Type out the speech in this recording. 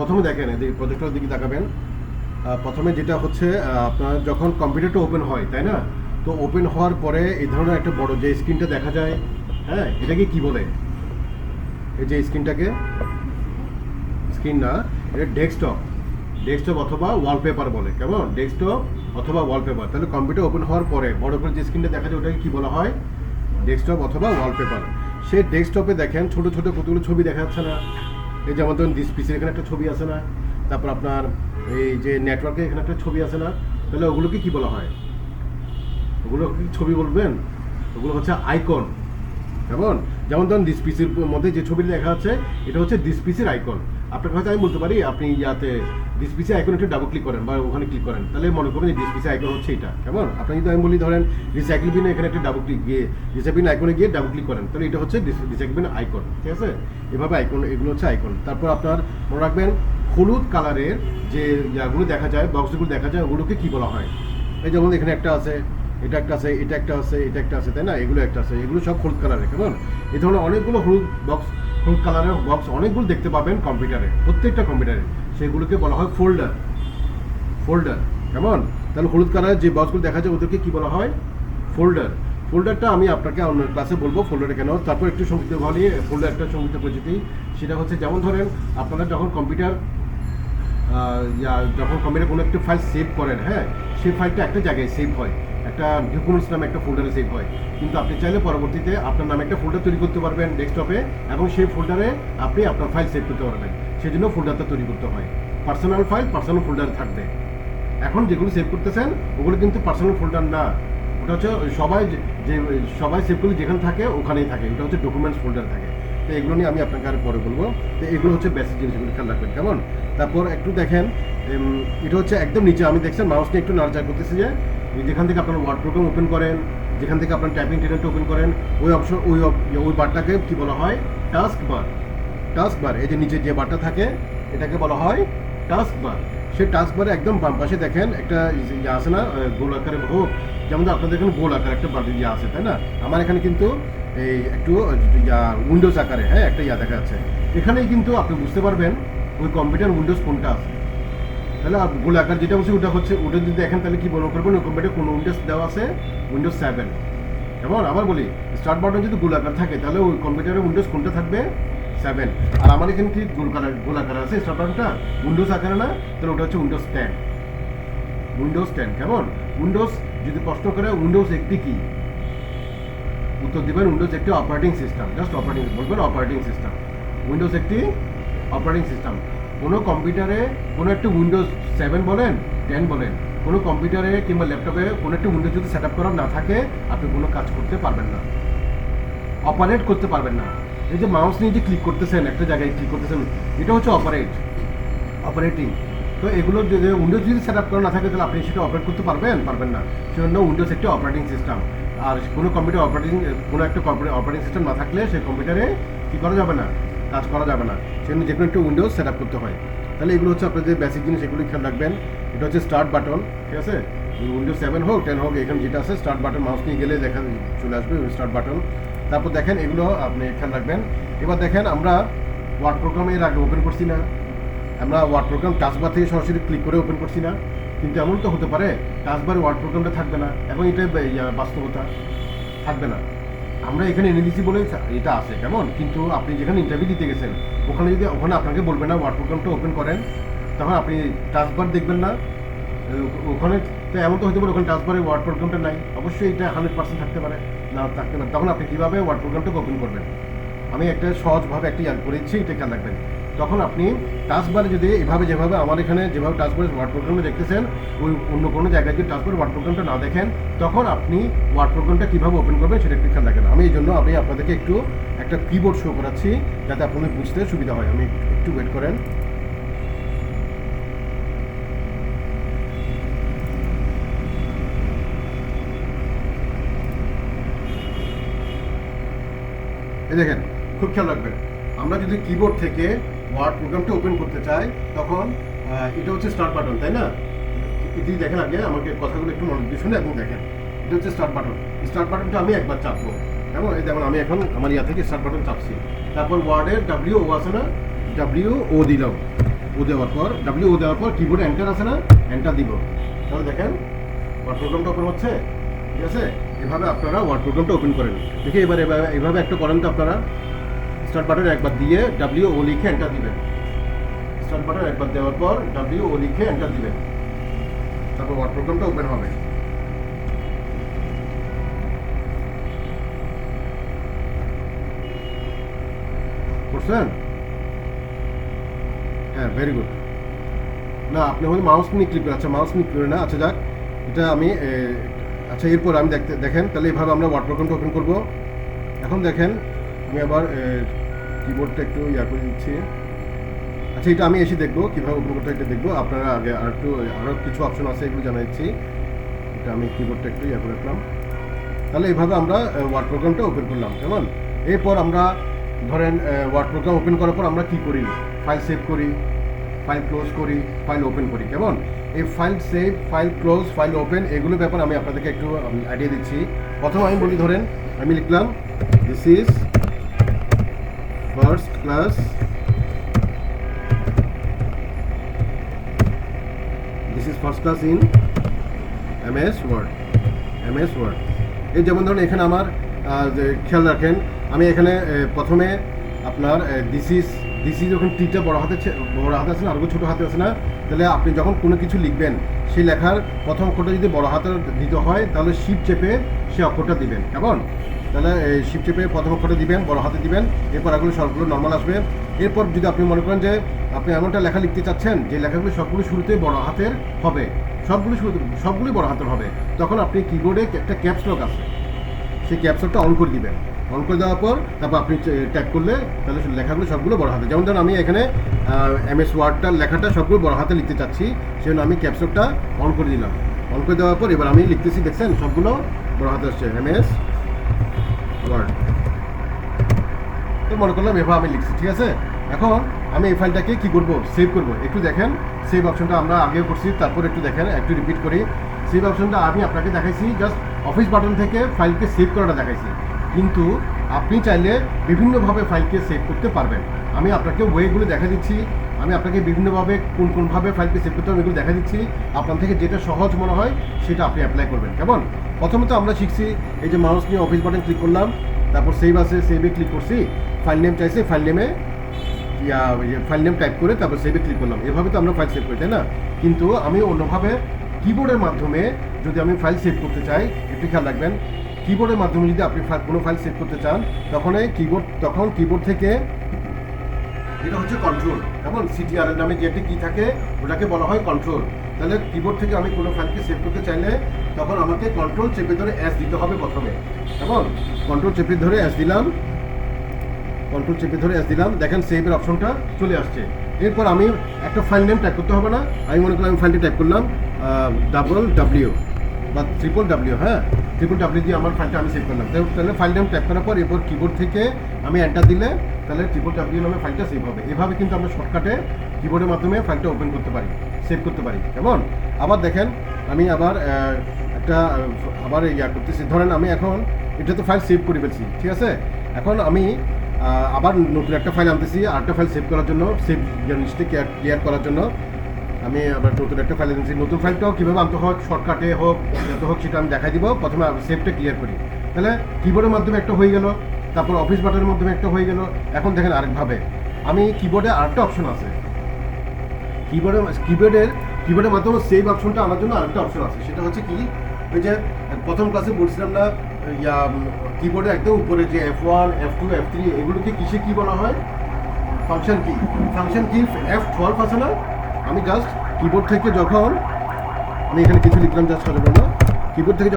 প্রথমে দেখেন এই প্রজেক্টরের দিকে তাকাবেন। প্রথমে যেটা হচ্ছে আপনার যখন কম্পিউটারটা ওপেন হয়, তাই না? তো ওপেন হওয়ার পরে এই ধরনের একটা বড় যে স্ক্রিনটা দেখা যায়, হ্যাঁ, এটাকে কি বলে? এই যে স্ক্রিনটাকে, স্ক্রিন না, এটা ডেস্কটপ অথবা ওয়ালপেপার বলে, কেমন? ডেস্কটপ অথবা ওয়ালপেপার। তাহলে কম্পিউটার ওপেন হওয়ার পরে বড় করে যে স্ক্রিনটা দেখা যায় ওটাকে কি বলা হয়? ডেস্কটপ অথবা ওয়ালপেপার। সে ডেস্কটপে দেখেন ছোটো ছোটো কতগুলো ছবি দেখা যাচ্ছে না? এই যেমন ধরুন ডিসপিসির এখানে একটা ছবি আছে না? তারপর আপনার এই যে নেটওয়ার্কে এখানে একটা ছবি আছে না? তাহলে ওগুলোকে কি বলা হয়? ওগুলো কি ছবি বলবেন? ওগুলো হচ্ছে আইকন, কেমন? যেমন ধরুন ডিসপিসির মধ্যে যে ছবিটা দেখা যাচ্ছে এটা হচ্ছে ডিসপিসির আইকন। আপনাকে হয়তো আমি বলতে পারি আপনি ডিসপিসি আইকন একটু ডাবল ক্লিক করেন বা ওখানে ক্লিক করেন, তাহলে মনে করবেন যে ডিসপিসি আইকন হচ্ছে এটা, কেমন? আপনি যদি আমি বলি ধরেন রিসাইকেল বিনে এখানে একটা ডাবল ক্লিক গিয়ে রিসাইকেল আইকনে গিয়ে ডাবল ক্লিক করেন, তাহলে এটা হচ্ছে রিসাইকেল আইকন, ঠিক আছে? এভাবে আইকন, এগুলো হচ্ছে আইকন। তারপর আপনার মনে রাখবেন হলুদ কালারের যে ইয়াগুলো দেখা যায়, বক্সগুলো দেখা যায়, ওগুলোকে কি বলা হয়? এই যেমন এখানে একটা আছে, এটা একটা আছে, এটা একটা আছে, এটা একটা আছে, তাই না? এগুলো একটা আছে, এগুলো সব হলুদ কালারের, কেমন? এই ধরনের অনেকগুলো হলুদ কালারের বক্স অনেকগুলো দেখতে পাবেন কম্পিউটারে, প্রত্যেকটা কম্পিউটারে। সেগুলোকে বলা হয় ফোল্ডার, কেমন? তাহলে হলুদ কালারের যে বক্সগুলো দেখা যায় ওদেরকে কি বলা হয়? ফোল্ডারটা আমি আপনাকে অন্য ক্লাসে বলবো ফোল্ডারে কেন। তারপর একটু সংক্ষিপ্ত বলি ফোল্ডার একটা সংক্ষিপ্ত পরিচিতি। সেটা হচ্ছে যেমন ধরেন আপনারা যখন কম্পিউটার কোনো একটা ফাইল সেভ করেন, হ্যাঁ, সেই ফাইলটা একটা জায়গায় সেভ হয়, একটা ডকুমেন্টস নামে একটা ফোল্ডারে সেভ হয়। কিন্তু আপনি চাইলে পরবর্তীতে আপনার নামে একটা ফোল্ডার তৈরি করতে পারবেন ডেস্কটপে, এবং সেই ফোল্ডারে আপনি আপনার ফাইল সেভ করতে পারবেন। সেই জন্য ফোল্ডারটা তৈরি করতে হয়। পার্সোনাল ফাইল পার্সোনাল ফোল্ডারে থাকবে। এখন যেগুলো সেভ করতেছেন ওগুলো কিন্তু পার্সোনাল ফোল্ডার না, ওটা হচ্ছে সবাই সেভ করলে যেখানে থাকে ওখানেই থাকে, ওটা হচ্ছে ডকুমেন্টস ফোল্ডার থাকে। তো এগুলো নিয়ে আমি আপনাকে আর পরে বলবো। তো এগুলো হচ্ছে বেসিক জিনিসগুলো খেয়াল রাখবেন, কেমন? তারপর একটু দেখেন, এটা হচ্ছে একদম নিচে, আমি দেখছেন মাউস নিয়ে একটু নাড়াচাড়া করতেছি, যে যেখান থেকে আপনার ওয়ার্ড প্রোগ্রাম ওপেন করেন, যেখান থেকে আপনার টাইপিং টেবিলটা ওপেন করেন, ওই অপশন ওই বারটাকে কি বলা হয়? টাস্ক বার। এই যে নিচে যে বারটা থাকে এটাকে বলা হয় টাস্ক বার। সেই টাস্ক বারে একদম বাম পাশে দেখেন একটা ইয়ে আছে না, গোল আকারের হোক, যেমন আপনাদের এখানে গোল আকার একটা ইয়ে আছে, তাই না? আমার এখানে কিন্তু এই একটু উইন্ডোজ আকারে, হ্যাঁ, একটা দেখা যাচ্ছে। এখানেই কিন্তু আপনি বুঝতে পারবেন ওই কম্পিউটার উইন্ডোজ কোনটা আছে। তাহলে গোল আকার যেটা বলছে ওটা যদি দেখেন তাহলে কি মনে করবেন ওই কম্পিউটার কোন উইন্ডোজ দেওয়া আছে? উইন্ডোজ 7, কেমন? আবার বলি, স্টার্ট বাটন যদি গোল আকার থাকে তাহলে ওই কম্পিউটারের উইন্ডোজ কোনটা থাকবে? 7। আর আমার এখানে কি গোল আকার আছে স্টার্ট বাটনটা, উইন্ডোজ আকারে না, তাহলে ওটা হচ্ছে উইন্ডোজ 10, কেমন? উইন্ডোজ যদি প্রশ্ন করে উইন্ডোজ একটি কি, উত্তর দিবেন উইন্ডোজ একটি অপারেটিং সিস্টেম। জাস্ট অপারেটিং বলবেন, অপারেটিং সিস্টেম। উইন্ডোজ একটি অপারেটিং সিস্টেম। কোনো কম্পিউটারে কোনো একটা উইন্ডোজ 7 বলেন, 10 বলেন, কোনো কম্পিউটারে কিংবা ল্যাপটপে কোনো একটা উইন্ডোজ যদি সেট আপ করা না থাকে আপনি কোনো কাজ করতে পারবেন না, অপারেট করতে পারবেন না। এই যে মাউস নিয়ে যে ক্লিক করতেছেন, একটা জায়গায় ক্লিক করতেছেন, এটা হচ্ছে অপারেটিং। তো এগুলো যদি উইন্ডোজ যদি সেট আপ করা না থাকে তাহলে আপনি সেটা অপারেট করতে পারবেন না। সেজন্য উইন্ডোজ একটি অপারেটিং সিস্টেম। আর কোনো কম্পিউটার কোনো একটা অপারেটিং সিস্টেম না থাকলে সেই কম্পিউটারে কী করা যাবে না, কাজ করা যাবে না। সেজন্য যে কোনো একটা উইন্ডোজ সেট আপ করতে হয়। তাহলে এগুলো হচ্ছে আপনাদের বেসিক জিনিস, এগুলো খেয়াল রাখবেন। এটা হচ্ছে স্টার্ট বাটন, ঠিক আছে? উইন্ডোজ 7 হোক 10 হোক, এখানে যেটা আছে স্টার্ট বাটন, মাউস নিয়ে গেলে দেখা চলে আসবে স্টার্ট বাটন। তারপর দেখেন এগুলো আপনি খেয়াল রাখবেন। এবার দেখেন আমরা ওয়ার্ড প্রোগ্রামে এর আগে ওপেন করছি না, আমরা ওয়ার্ড প্রোগ্রাম টাস্কবার থেকে সরাসরি ক্লিক করে ওপেন করছি না, কিন্তু এমন তো হতে পারে টাস্কবারে ওয়ার্ড প্রোগ্রামটা থাকবে না, এবং এটা বাস্তবতা থাকবে না। আমরা এখানে এনে দিচ্ছি বলে এটা আছে, কেমন? কিন্তু আপনি যেখানে ইন্টারভিউ দিতে গেছেন ওখানে আপনাকে বলবে না ওয়ার্ড প্রোগ্রামটা ওপেন করেন, তখন আপনি টাস্কবার দেখবেন না। ওখানে তো এমন তো হতে পারে ওখানে টাস্কবারে ওয়ার্ড প্রোগ্রামটা নাই, অবশ্যই এটা 100% থাকতে পারে, না থাকতে পারে। তখন আপনি কীভাবে ওয়ার্ড প্রোগ্রামটাকে ওপেন করবেন? আমি একটা সহজভাবে একটা করে দিচ্ছি, এটা খেয়াল রাখবেন। তখন আপনি টাস্কবারে যদি যেভাবে আমার এখানে যেভাবে টাস্কবারে ওয়ার্ড প্রোগ্রামে দেখতেছেন, ওই অন্য কোনো জায়গায় যদি টাস্কবারে ওয়ার্ড প্রোগ্রামটা না দেখেন, তখন আপনি ওয়ার্ড প্রোগ্রামটা কীভাবে ওপেন করবেন সেটা একটু খেয়াল রাখেন। আমি এই জন্য আপনাদেরকে একটা কিবোর্ড শো করাচ্ছি যাতে আপনাদের বুঝতে সুবিধা হয়। আমি একটু ওয়েট করেন। এই দেখেন, খুব খেয়াল রাখবেন, আমরা যদি কিবোর্ড থেকে ওয়ার্ড প্রোগ্রামটা ওপেন করতে চাই তখন এটা হচ্ছে স্টার্ট বাটন, তাই না? এটি দেখেন, আগে আমাকে কথাগুলো একটু মনোযোগ দিয়ে শুনে এবং দেখেন, এটা হচ্ছে স্টার্ট বাটনটা আমি একবার চাপবো, কেমন? এই যেমন আমি এখন আমার থেকে স্টার্ট বাটন চাপছি, তারপর ওয়ার্ডের WO আছে না, WO দিলাম, ও দেওয়ার পর ও দেওয়ার পর কিবোর্ডে এন্টার আছে না, এন্টার দিব। তাহলে দেখেন ওয়ার্ড প্রোগ্রামটা ওপেন হচ্ছে, ঠিক আছে। এভাবে আপনারা ওয়ার্ড প্রোগ্রামটা ওপেন করেন। দেখে এবারে এভাবে একটা করেন তো আপনারা। স্টার্ট বাটন একবার দিয়ে ও লিখে এন্টার দিবেন। স্টার্ট বাটন একবার দেওয়ার পর ও লিখে এন্টার দিবেন, তারপর ওয়ার্ড প্রোগ্রামটা ওপেন হবে। করছেন? হ্যাঁ, ভেরি গুড। না, আপনি হয়তো মাউস নিয়ে ক্লিক করেন। আচ্ছা, মাউস নিয়ে করে না, আচ্ছা যাক, এটা আমি আচ্ছা এরপর আমি দেখেন তাহলে এইভাবে আমরা ওয়ার্ড প্রোগ্রামটা ওপেন করব। এখন দেখেন আমি আবার কিবোর্ডটা একটু করে দিচ্ছি। আচ্ছা, এটা আমি এসে দেখবো কীভাবে ওপেন করতে, এটা দেখবো। আপনারা আগে আরও কিছু অপশন আছে, এগুলো জানাচ্ছি। এটা আমি কিবোর্ডটা একটু করে রাখলাম। তাহলে এইভাবে আমরা ওয়ার্ড প্রোগ্রামটা ওপেন করলাম, কেমন। এরপর আমরা ধরেন ওয়ার্ড প্রোগ্রাম ওপেন করার পর আমরা কী করি, ফাইল সেভ করি, ফাইল ক্লোজ করি, ফাইল ওপেন করি, কেমন। এই file save, file close, file open, এগুলো ব্যাপার আমি আপনাদেরকে একটু আইডিয়া দিচ্ছি। প্রথম আমি বলি, ধরেন আমি লিখলাম this is first class in MS Word। এই যেমন ধরুন এখানে আমার খেয়াল রাখেন, আমি এখানে প্রথমে আপনার দিস ইজ যখন টিটা বড় হাতে আছে না, আর ছোটো হাতে আছে না, তাহলে আপনি যখন কোনো কিছু লিখবেন সেই লেখার প্রথম অক্ষরটা যদি বড় হাতের দিতে হয় তাহলে শিফট চেপে সেই অক্ষরটা দিবেন, কেমন। তাহলে শিফট চেপে প্রথম অক্ষরটা দিবেন, বড় হাতে দিবেন, এরপর এগুলো সবগুলো নর্মাল আসবে। এরপর যদি আপনি মনে করেন যে আপনি এমনটা লেখা লিখতে চাচ্ছেন যে লেখাগুলো সবগুলো শুরুতে বড় হাতের হবে, সবগুলোই বড় হাতের হবে, তখন আপনি কিবোর্ডে একটা ক্যাপস লক আছে, সেই ক্যাপস লকটা অন করে দিবেন। অন করে দেওয়ার পর তারপর আপনি ট্যাপ করলে তাহলে লেখাগুলো সবগুলো বড় হাতে। যেমন ধরুন আমি এখানে MS ওয়ার্ডটার লেখাটা সবগুলো বড় হাতে লিখতে চাচ্ছি, সেজন্য আমি ক্যাপস লকটা অন করে দিলাম। অন করে দেওয়ার পর এবার আমি লিখতেছি, দেখছেন সবগুলো বড় হাতে আসছে, MS ওয়ার্ড। তো মনে করলাম এভাবে আমি লিখছি, ঠিক আছে। এখন আমি এই ফাইলটাকে কী করবো, সেভ করবো। একটু দেখেন সেভ অপশনটা আমরা আগেও করছি, তারপর একটু দেখেন, একটু রিপিট করি। সেভ অপশনটা আমি আপনাকে দেখাইছি জাস্ট অফিস বাটন থেকে ফাইলকে সেভ করাটা দেখাইছি, কিন্তু আপনি চাইলে বিভিন্নভাবে ফাইলকে সেভ করতে পারবেন। আমি আপনাকে ওয়েগুলো দেখা দিচ্ছি, আমি আপনাকে বিভিন্নভাবে কোনভাবে ফাইলকে সেভ করতে হবে এগুলো দেখা দিচ্ছি। আপনার থেকে যেটা সহজ মনে হয় সেটা আপনি অ্যাপ্লাই করবেন, কেমন। প্রথমত আমরা শিখছি এই যে মাউস নিয়ে অফিস বাটন ক্লিক করলাম, তারপর সেভ আছে, সেভে ক্লিক করছি, ফাইল নেম চাইছে, ফাইল নেম টাইপ করে তারপর সেভে ক্লিক করলাম। এভাবে তো আমরা ফাইল সেভ করি, তাই না। কিন্তু আমি অন্যভাবে কিবোর্ডের মাধ্যমে যদি আমি ফাইল সেভ করতে চাই, একটু খেয়াল রাখবেন, কিবোর্ডের মাধ্যমে যদি আপনি কোনো ফাইল সেভ করতে চান তখন কিবোর্ড থেকে, এটা হচ্ছে কন্ট্রোল, কেমন। CTR এর নামে যে একটা কি থাকে ওটাকে বলা হয় কন্ট্রোল। তাহলে কিবোর্ড থেকে আমি কোনো ফাইলকে সেভ করতে চাইলে তখন আমাকে কন্ট্রোল চেপে ধরে S দিতে হবে প্রথমে, কেমন। কন্ট্রোল চেপে ধরে S দিলাম, দেখেন সেভের অপশনটা চলে আসছে। এরপর আমি একটা ফাইল নেম টাইপ করতে হবে না, আমি মনে করলাম আমি ফাইলটা টাইপ করলাম WW বা WW, হ্যাঁ, WW দিয়ে আমার ফাইলটা আমি সেভ করলাম। তাহলে ফাইল নেম টাইপ করার পর এরপর কিবোর্ড থেকে আমি এন্টার দিলে তাহলে WW নামে ফাইলটা সেভ হবে। এভাবে কিন্তু আমরা শর্টকাটে কিবোর্ডের মাধ্যমে ফাইলটা ওপেন করতে পারি, সেভ করতে পারি, কেমন। আবার দেখেন আমি আবার করতেছি, ধরেন আমি এখন এটা তো ফাইল সেভ করে ফেলছি, ঠিক আছে। এখন আমি আবার নতুন একটা ফাইল আনতেছি, আরেকটা ফাইল সেভ করার জন্য, সেভ জিনিসটা ক্লিয়ার করার জন্য আমি আবার নতুন একটা ফাইল আনতেছি। নতুন ফাইলটাও কীভাবে আনতে হোক, শর্টকাটে হোক যত হোক সেটা আমি দেখাই দিব। প্রথমে সেভটা ক্লিয়ার করি, তাহলে কিবোর্ডের মাধ্যমে একটা হয়ে গেল, তারপর অফিস বাটনের মাধ্যমে একটা হয়ে গেল। এখন দেখেন আরেকভাবে আমি কিবোর্ডে আরেকটা অপশন আছে, কিবোর্ডের মাধ্যমে সেভ অপশনটা আনার জন্য আরেকটা অপশন আছে। সেটা হচ্ছে কি, ওই যে প্রথম ক্লাসে বলছিলাম না, কিবোর্ডে একদম উপরে যে F1, F2, F3 এগুলোকে কিসে কি বলা হয়, ফাংশন কি F12 আছে না। আমি জাস্ট কিবোর্ড থেকে যখন আমি এখানে কিছু লিখলাম জাস্ট কিবোর্ড থেকে